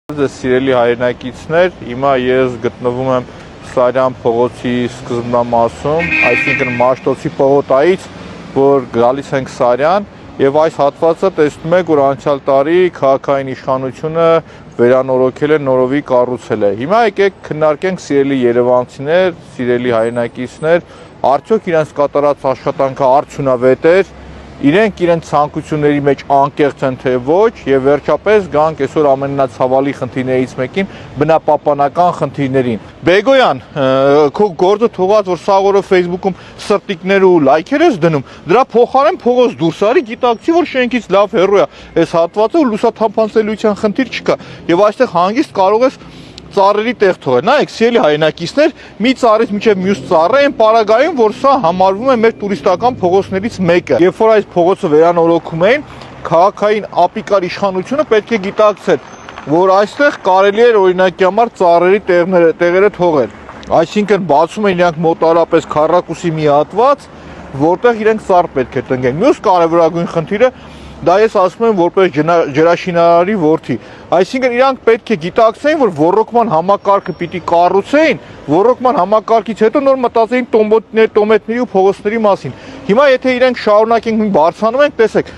Սիրելի հայրենակիցներ, հիմա ես գտնվում եմ Սարյան փողոցի սկզբնամասում, այսինքն Մաշտոցի պողոտայից, որ գալիս ենք Սարյան, եւ այս հատվածը տեսնում եք, որ անցյալ տարի քաղաքային իշխանությունը վերանորոգել է, նորովի կառուցել է։ Հիմա եկեք քննարկենք, սիրելի երևանցիներ, սիրելի հայրենակիցներ, արդյոք իրենց կատարած աշխատանքը արդյունավետ էր, իրենք իրենց ցանկությունների մեջ անկեղծ են թե ոչ, եւ վերջապես գանք այսօր ամենացավալի խնդիրներից մեկին, բնապահպանական խնդիրներին։ Բեգոյան, քո գործը թողած, որ սաղ օրը Facebook-ում սրտիկներ ու լայքեր ես դնում, դրա փոխարեն փողոց դուրս արի, գիտակցի, որ շենքից լավ հեռու է այս հատվածը, ու լուսաթափանցելիության խնդիր չկա, եւ այստեղ հանգիստ կարող ես ծառերի տեղ թողել։ Նայեք, սիրելի հայրենակիցներ, մի ծառից մինչև մյուս ծառը այն պարագայում, որ սա համարվում է մեր տուրիստական փողոցներից մեկը։ Երբ որ այս փողոցը վերանորոգում էին, քաղաքային ապիկար իշխանությունը պետք է գիտակցեր, որ այստեղ կարելի էր օրինակի համար ծառերի տեղերը թողել։ Այսինքն բացում են իրանք մոտարապես քառակուսի մի հատված, որտեղ իրենք ծառ պետք է տնկեն։ Մյուս կարևորագույն խնդիրը դա ես ասում եմ որպես ջրաշինարարի որդի, այսինքն իրանք պետք է գիտակցեին, որ ոռոգման համակարգը պիտի կառուցեին, ոռոգման համակարգից հետո նոր մտածեին տոմետների ու փողոցների մասին։ Հիմա եթե իրենք շարունակենք մի բարձրանում ենք, տեսեք,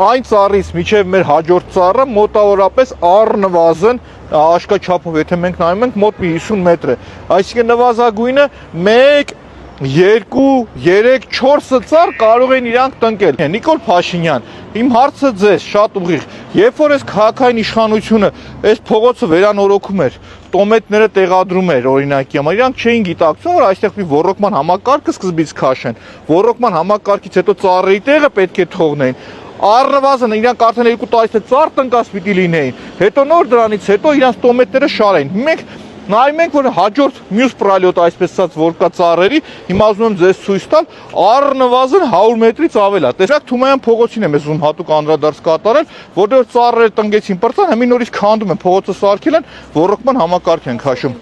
այն ծառից միջև մեր հաջորդ ծառը մոտավորապես առնվազն աշկաչափով, եթե մենք նայում ենք, մոտ մի 50 մետր է, այսինքն նվազագույնը 1 2, 3, 4 ծառ կարող են իրանք տնկել։ Նիկոլ Փաշինյան, իմ հարցը ձեզ շատ ուղիղ, երբ որ այս քաղաքային իշխանությունը այս փողոցը վերանորոգում էր, տոմետները տեղադրում էր օրինակի համար, իրանք չէին գիտակցում, որ այստեղ մի ոռոգման համակարգը սկզբից քաշեն, ոռոգման համակարգից հետո ծառերի տեղը պետք է թողնեն։ Առնվազն իրանք արդեն 2 տարից է ծառ տնկած պիտի լինեին, հետո նոր դրանից հետո իրանք տոմետները շարային։ Մենք նայում ենք, որ հաջորդ մյուս պրալյոտ այսպես ասած որ կա ծառերի, հիմա ուզում եմ ձեզ ցույց տալ, առնվազն 100 մետրից ավել է։ Տեսեք, Թումոյան փողոցին եմ ուզում հատուկ անդրադարձ կատարել, որտեղ ծառերը տնկեցին բրծան, հիմա նորից քանդում են, փողոցը սարքել են, ոռոգման համակարգ են քաշում։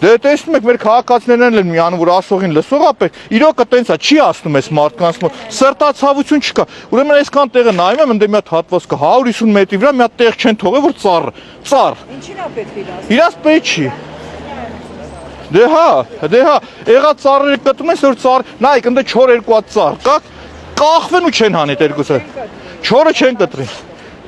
Դե տեսնում եք, մեր քաղաքացիներն են միանում, որ ասողին լսող է պետք, իրոքը տենց է, չի ասնում այս մարդկանց մոտ, սրտացավություն չկա։ Ուրեմն այսքան տեղը նայում եմ, ընդ մի հատ հատված կա 150 մետրի վրա, մի հատ տեղ չեն թողել, որ ծառ։ Ինչին է պետք իրաց պետք չի։ Դե հա, եղա ծառերը կտում են, որ ծառ, նայեք, ընդ 4-2 հատ ծառ կա, կախվեն ու չեն հանի երկուսը։ 4-ը չեն կտրի։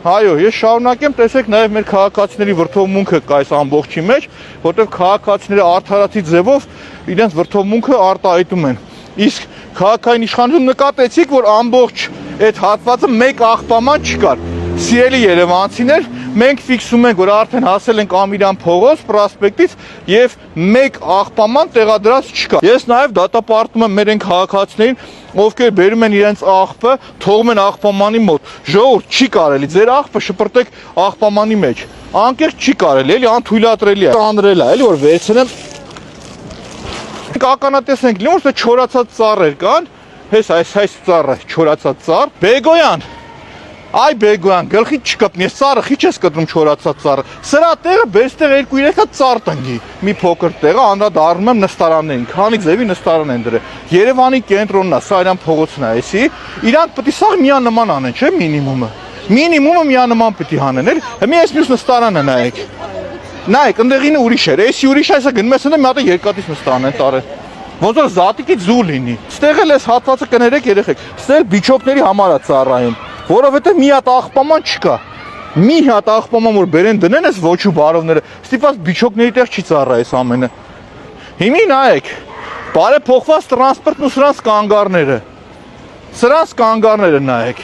Այո, ես շարունակեմ, տեսեք, նաև մեր քաղաքացիների վրդովմունքը կա այս ամբողջի մեջ, որտեղ քաղաքացիները արդարացի ձևով իրենց վրդովմունքը արտահայտում են։ Իսկ քաղաքային իշխանություն նկատեցիք, որ ամբողջ այդ հատվածը մեկ աղբաման չկար։ Սիրելի երևանցիներ, մենք ֆիքսում ենք, որ արդեն հասել ենք Ամիրյան փողոց պրոսպեկտից եւ մեկ աղբաման տեղադրած չկա։ Ես նաև դատապարտում եմ մեր այն քաղաքացիներին, ովքեր բերում են իրենց աղբը, թողում են աղբամանի մոտ։ Ժողովուրդ, չի կարելի, ձեր աղբը շպրտեք աղբամանի մեջ։ Անկեղծ չի կարելի, էլի անթույլատրելի է, անրել է, էլի որ վերցնեմ։ Ականատես ենք լինում, որ չորացած ծառեր կան, այս ծառը, չորացած ծառ։ Բեգոյան, այ Բեգոյան, գլխի չկպնի, ես ծառը խիչ ես կտրում չորացած ծառը։ Սրա տեղը բեստեղ 2-3 հատ ծառ տնկի։ Մի փոքր տեղը անդրադառնում եմ նստարաններին, քանի ձևի նստարան են դրել։ Երևանի կենտրոնն է, Սարյան փողոցն է, էսի։ Իրանք պետք է սա միանման անեն, չէ՞ մինիմումը։ Մինիմումը միանման պետք է հանեն, էլ։ Հիմա այս մյուս նստարանը նայեք։ Նայեք, ընդեղինը ուրիշ էր, էսի ուրիշ է, սա գնում ես ընդ մի հատ երկաթից նստարան են տարել։ Ոնց որ զատիկից զու լինի։ Ստեղ էլ այս հատվածը կներեք երեխեք։ Ստեղ բիչոկների համար է ծառայում, որովհետև մի հատ աղբաման չկա։ Մի հատ աղբաման որ բերեն դնեն այս ոչու բարովները, ստիպված բիչոկների տեղ չի ծառայ այս ամենը։ Հիմի նայեք, բարեփոխված տրանսպորտն ու սրանց կանգառները նայեք։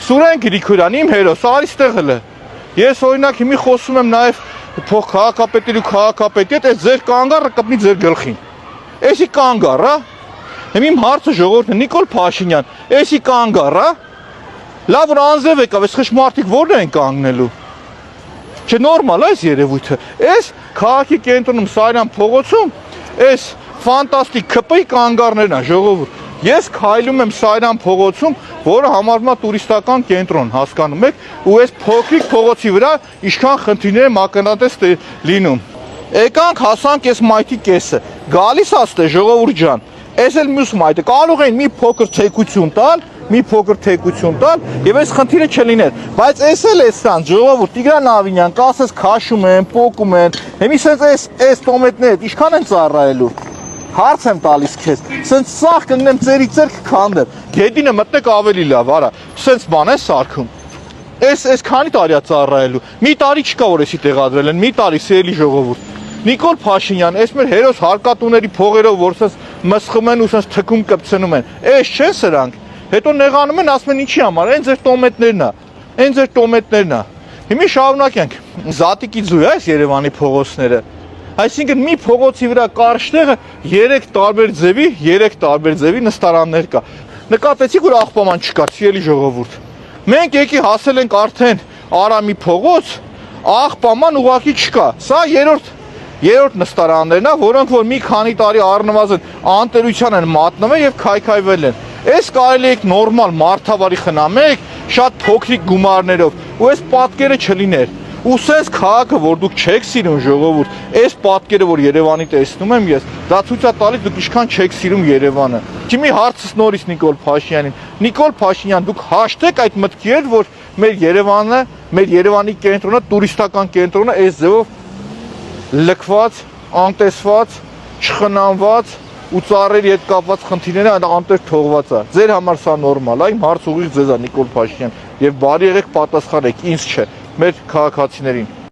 Սուրեն Գրիգորյան, իմ հերոս, արի ստեղ էլ է։ Ես օրինակ հիմի խոսում եմ նաև քաղաքապետերի ու քաղաքապետի հետ, այս ձեր կանգառը կպնի ձեր գլխին։ Էսի կանգառ, հա։ Հիմա իմ հարցը ժողովուրդն է, Նիկոլ Փաշինյան, էսի կանգառ, հա։ Լավ որ անձև եկավ, այս խշմարտիկ որն են կանգնելու։ Չէ նորմալ է այս երևույթը։ Այս քաղաքի կենտրոնում Սարյան փողոցում այս ֆանտաստիկ ԿՊ-ի կանգառներն են, ժողովուրդ։ Ես քայլում եմ Սարյան փողոցում, որը համարվում է տուրիստական կենտրոն, հասկանում եք, ու այս փոքրիկ փողոցի վրա ինչքան խնդիրներ մակարդակես լինում։ Եկանք հասանք այս մայթի կեսը։ Գալիս աստե ժողովուրդ ջան, այս էլ մյուս մայթը կարող են մի փոքր ցեկություն տալ, մի փոքր թեկություն տալ եւ այս խնդիրը չլիներ, բայց էս էլ է սան ժողովուրդ Տիգրան Ավինյան կասես քաշում են, պոկում են, հիմի sense այս տոմատները ինչքան են ծառայելու։ Հարց եմ տալիս քեզ, sense սաղ կգնեմ ծերի ծերք քանդեմ, գետինը մտնեք ավելի լավ, արա, sense բան է սարքում։ Այս քանի տարի է ծառայելու։ Մի տարի չկա որ էսի տեղադրել են, մի տարի սիրելի ժողովուրդ։ Նիկոլ Փաշինյան, այս մեր հերոս հարկատուների փողերով որ sense մսխում են ու sense թքում կպցնում են։ Էս չեն սրանք։ Հետո նեղանում են, ասում են ինչի համար, այն ձեր տոմատներն է։ Այն ձեր տոմատներն է։ Հիմա շարունակենք։ Զատիկի ձու է այս Երևանի փողոցները։ Այսինքն մի փողոցի վրա կարճ տեղը 3 տարբեր ձևի նստարաններ կա։ Նկատեցիք որ աղբաման չկա, սիրելի ժողովուրդ։ Մենք եկի հասել ենք արդեն Արամի փողոց, աղբաման ուղակի չկա։ Սա երրորդ նստարաններն է, որոնք որ մի քանի տարի առնվազն անտերության են մատնվել եւ քայքայվել են։ Այս կարելի է նորմալ մարդավարի խնամեք, շատ փոքրիկ գումարներով, ու այս պատկերը չլիներ։ Ու sense քաղաքը որ դուք չեք սիրում ժողովուրդ, այս պատկերը որ Երևանի տեսնում եմ ես, դա ցույց է տալիս դուք ինչքան չեք սիրում Երևանը։ Ջիմի հարցս նորից Նիկոլ Փաշինյանին։ Նիկոլ Փաշինյան, դուք հաշտեք այդ մտքի հետ, որ մեր Երևանը, մեր Երևանի կենտրոնը, տուրիստական կենտրոնը այս ձևով լքված, անտեսված, չխնամված ու ծառերի հետ կապված խնդիրները անտեր թողված է։ Ձեր համար սա նորմալ է, իմ հարց ուղիղ ձեզ է Նիկոլ Փաշինյան, եւ բարի եղեք պատասխանեք, ինձ չէ, մեր քաղաքացիներին։